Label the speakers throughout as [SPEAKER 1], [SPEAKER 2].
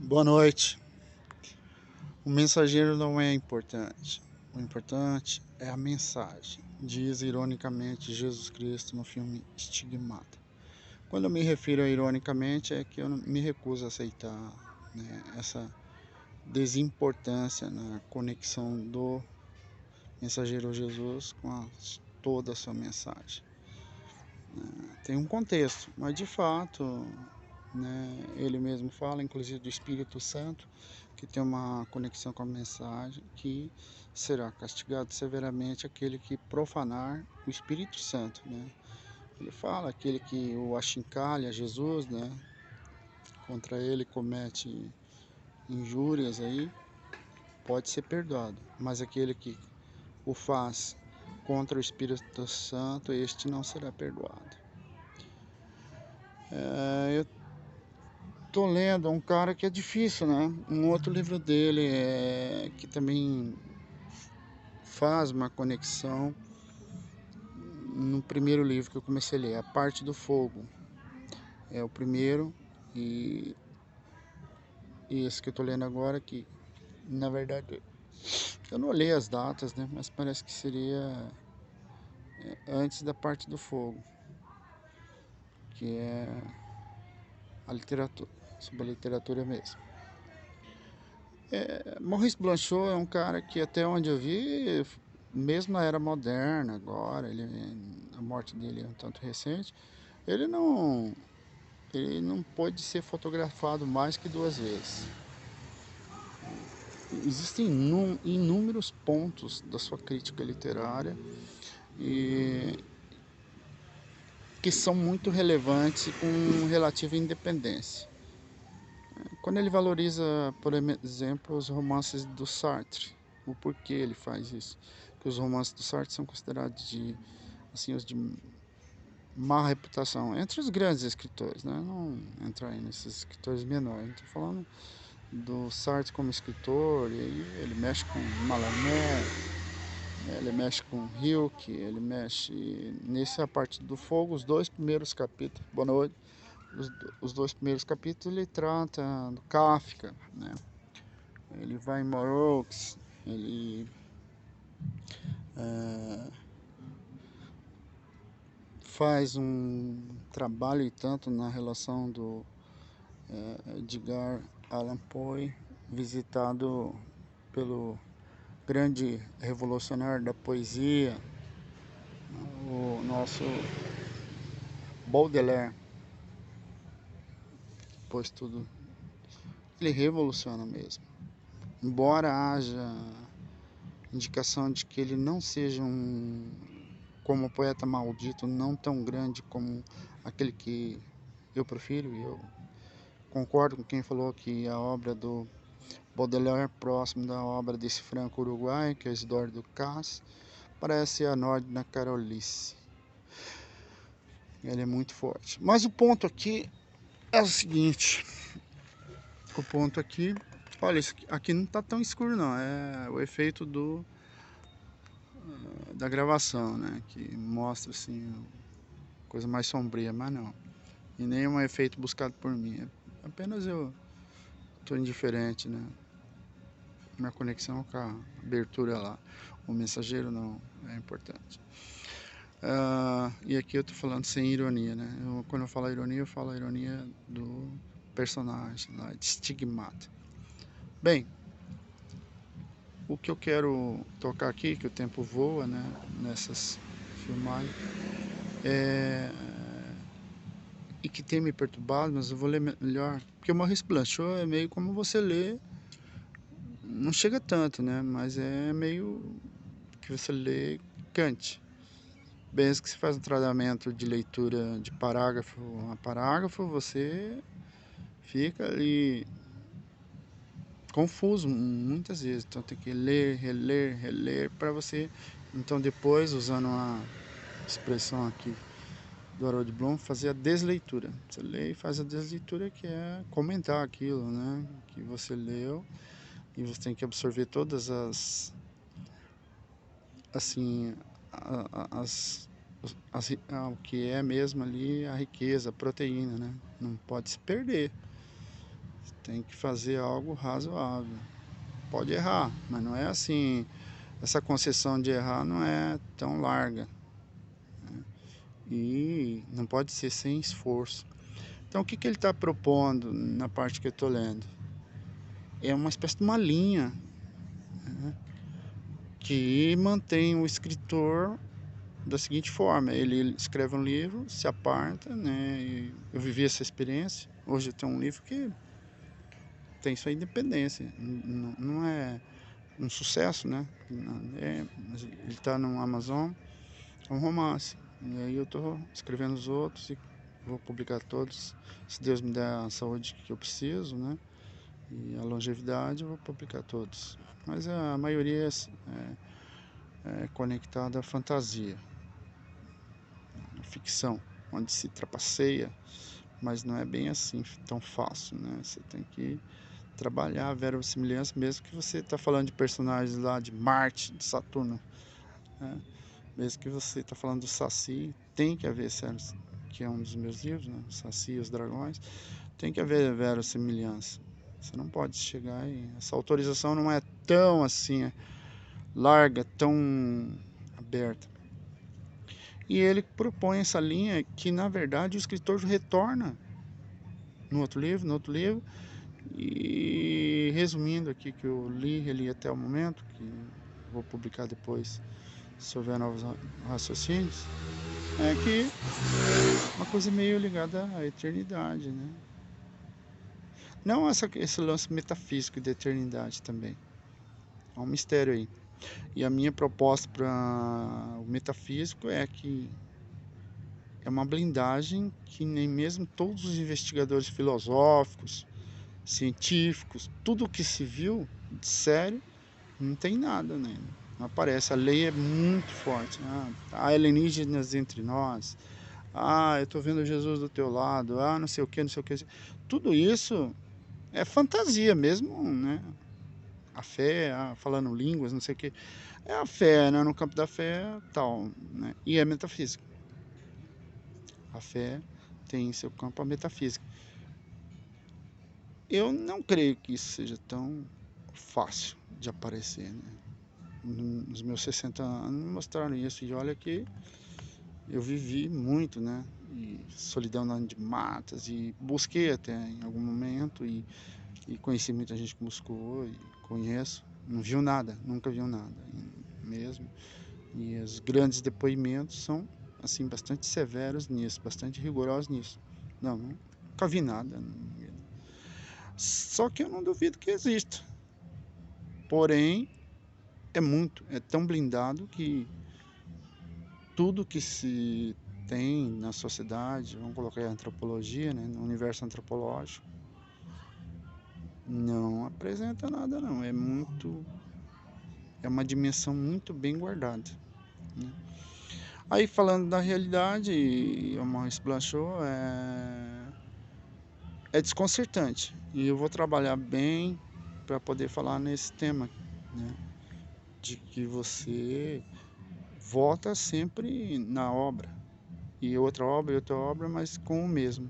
[SPEAKER 1] Boa noite. O mensageiro não é importante. O importante é a mensagem, diz ironicamente Jesus Cristo no filme Estigmata. Quando eu me refiro a ironicamente, é que eu me recuso a aceitar, né, essa desimportância na conexão do mensageiro Jesus com toda a sua mensagem. Tem um contexto, mas de fato, né, ele mesmo fala, inclusive do Espírito Santo, que tem uma conexão com a mensagem, que será castigado severamente aquele que profanar o Espírito Santo, né? Ele fala, aquele que o achincalha Jesus, né? Contra ele comete injúrias aí, pode ser perdoado, mas aquele que o faz contra o Espírito Santo, este não será perdoado. Eu tô lendo um cara que é difícil, né? Um outro livro dele que também faz uma conexão no primeiro livro que eu comecei a ler, A Parte do Fogo. É o primeiro e, e esse que eu tô lendo agora, que na verdade eu não olhei as datas, né? Mas parece que seria antes da Parte do Fogo, que é a literatura, sobre a literatura mesmo. Maurice Blanchot é um cara que até onde eu vi, mesmo na era moderna agora, a morte dele é um tanto recente, ele não, ele não pôde ser fotografado mais que 2 vezes. Existem inúmeros pontos da sua crítica literária e que são muito relevantes e com relativa independência. Quando ele valoriza, por exemplo, os romances do Sartre, o porquê ele faz isso? Que os romances do Sartre são considerados assim, os de má reputação entre os grandes escritores, né? Não entrar aí nesses escritores menores, estou falando do Sartre como escritor, e aí ele mexe com Mallarmé, ele mexe com Hilke, ele mexe nessa parte do fogo, os 2 primeiros capítulos, boa noite, os 2 primeiros capítulos ele trata do Kafka, né? Ele vai em Moraux, ele faz um trabalho e tanto na relação do Edgar Allan Poe, visitado pelo grande revolucionário da poesia, o nosso Baudelaire, pois tudo ele revoluciona mesmo. Embora haja indicação de que ele não seja como poeta maldito, não tão grande como aquele que eu prefiro, e eu concordo com quem falou que a obra do Baudelaire é próximo da obra desse franco-uruguaio, que é Isidore Ducasse, parece a Nordina Carolice. Ele é muito forte. Mas o ponto aqui é o seguinte, o ponto aqui, olha, isso aqui não está tão escuro não, é o efeito da gravação, né, que mostra assim, coisa mais sombria, mas não. E nem um efeito buscado por mim, apenas eu estou indiferente, né, minha conexão com a abertura lá. O mensageiro não é importante. E aqui eu estou falando sem ironia, né? Quando eu falo ironia, eu falo a ironia do personagem lá, de Stigmata. Bem, o que eu quero tocar aqui, que o tempo voa, né? Nessas filmagens, e que tem me perturbado, mas eu vou ler melhor. Porque o Maurice Blanchot é meio como você lê, não chega tanto, né? Mas é meio que você lê Kant. Bem, que você faz um tratamento de leitura de parágrafo a parágrafo, você fica ali confuso muitas vezes. Então tem que ler, reler, reler para você. Então depois, usando a expressão aqui do Harold Bloom, fazer a desleitura. Você lê e faz a desleitura, que é comentar aquilo, né, que você leu, e você tem que absorver todas as, assim, o que é mesmo ali a riqueza, a proteína, né? Não pode se perder. tem que fazer algo razoável. Pode errar, mas não é assim, essa concessão de errar não é tão larga, né? E não pode ser sem esforço. Então o que que ele está propondo na parte que eu estou lendo? É uma espécie de uma linha, né, que mantém o escritor da seguinte forma: ele escreve um livro, se aparta, né? E eu vivi essa experiência. Hoje eu tenho um livro que tem sua independência, não é um sucesso, né? Ele está no Amazon, é um romance. E aí eu estou escrevendo os outros e vou publicar todos, se Deus me der a saúde que eu preciso, né? E a longevidade, eu vou publicar todos. Mas a maioria é conectada à fantasia, à ficção, onde se trapaceia, mas não é bem assim tão fácil, né? Você tem que trabalhar a verossimilhança, mesmo que você está falando de personagens lá de Marte, de Saturno, né? Mesmo que você está falando do Saci, tem que haver, que é um dos meus livros, né? Saci e os Dragões, tem que haver verossimilhança. Você não pode chegar e essa autorização não é tão assim, larga, tão aberta. E ele propõe essa linha que, na verdade, o escritor retorna no outro livro, e resumindo aqui que eu reli até o momento, que vou publicar depois, se houver novos raciocínios, é que uma coisa meio ligada à eternidade, né? Não esse lance metafísico de eternidade também. Há um mistério aí. E a minha proposta para o metafísico é que é uma blindagem que nem mesmo todos os investigadores filosóficos, científicos, tudo que se viu de sério, não tem nada, né? Não aparece. A lei é muito forte. Há alienígenas entre nós. Eu tô vendo Jesus do teu lado. Não sei o que, não sei o que. Tudo isso é fantasia mesmo, né? A fé, falando línguas, não sei o que. É a fé, né? No campo da fé, tal, né? E é metafísica. A fé tem em seu campo a metafísica. Eu não creio que isso seja tão fácil de aparecer, né? Nos meus 60 anos me mostraram isso, e olha que eu vivi muito, né? E solidão de matas, e busquei até em algum momento, e conheci muita gente que buscou, e conheço, não viu nada, nunca viu nada mesmo. E os grandes depoimentos são assim bastante severos nisso, bastante rigorosos nisso. Nunca vi nada. Só que eu não duvido que exista. Porém, é tão blindado que tudo que se tem na sociedade, vamos colocar a antropologia, né, no universo antropológico, não apresenta nada não. É uma dimensão muito bem guardada, né? Aí falando da realidade, o Maurice Blanchot é desconcertante. E eu vou trabalhar bem para poder falar nesse tema, né? De que você volta sempre na obra, e outra obra, mas com o mesmo.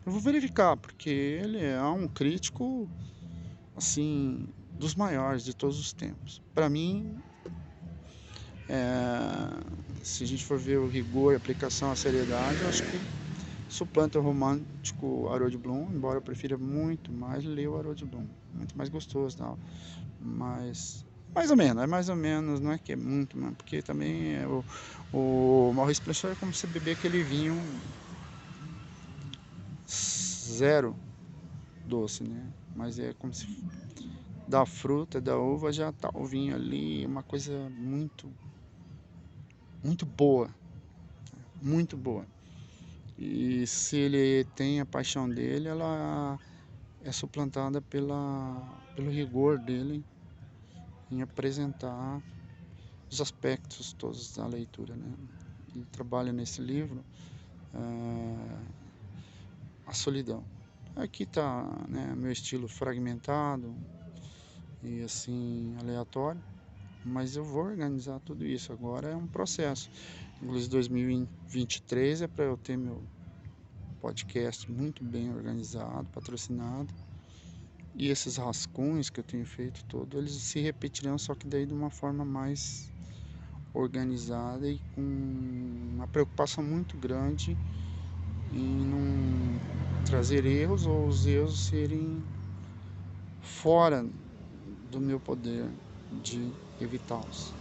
[SPEAKER 1] Eu vou verificar, porque ele é um crítico, assim, dos maiores de todos os tempos. Para mim, se a gente for ver o rigor, a aplicação, a seriedade, eu acho que suplanta o romântico Harold Bloom, embora eu prefira muito mais ler o Harold Bloom, muito mais gostoso, tal. Mas mais ou menos, não é que é muito, mano, porque também o Maurice Blanchot é como se beber aquele vinho zero doce, né? Mas é como se da fruta, da uva já tá o vinho ali, uma coisa muito boa, muito boa. E se ele tem a paixão dele, ela é suplantada pelo rigor dele em apresentar os aspectos todos da leitura, né? Ele trabalha nesse livro a solidão. Aqui está, né, meu estilo fragmentado e assim aleatório, mas eu vou organizar tudo isso. Agora é um processo. Inclusive 2023 é para eu ter meu podcast muito bem organizado, patrocinado, E esses rascunhos que eu tenho feito todo, eles se repetirão, só que daí de uma forma mais organizada e com uma preocupação muito grande em não trazer erros ou os erros serem fora do meu poder de evitá-los.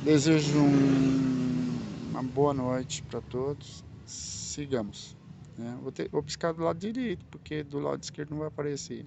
[SPEAKER 1] Desejo uma boa noite para todos. Sigamos. Né? Vou piscar do lado direito, porque do lado esquerdo não vai aparecer.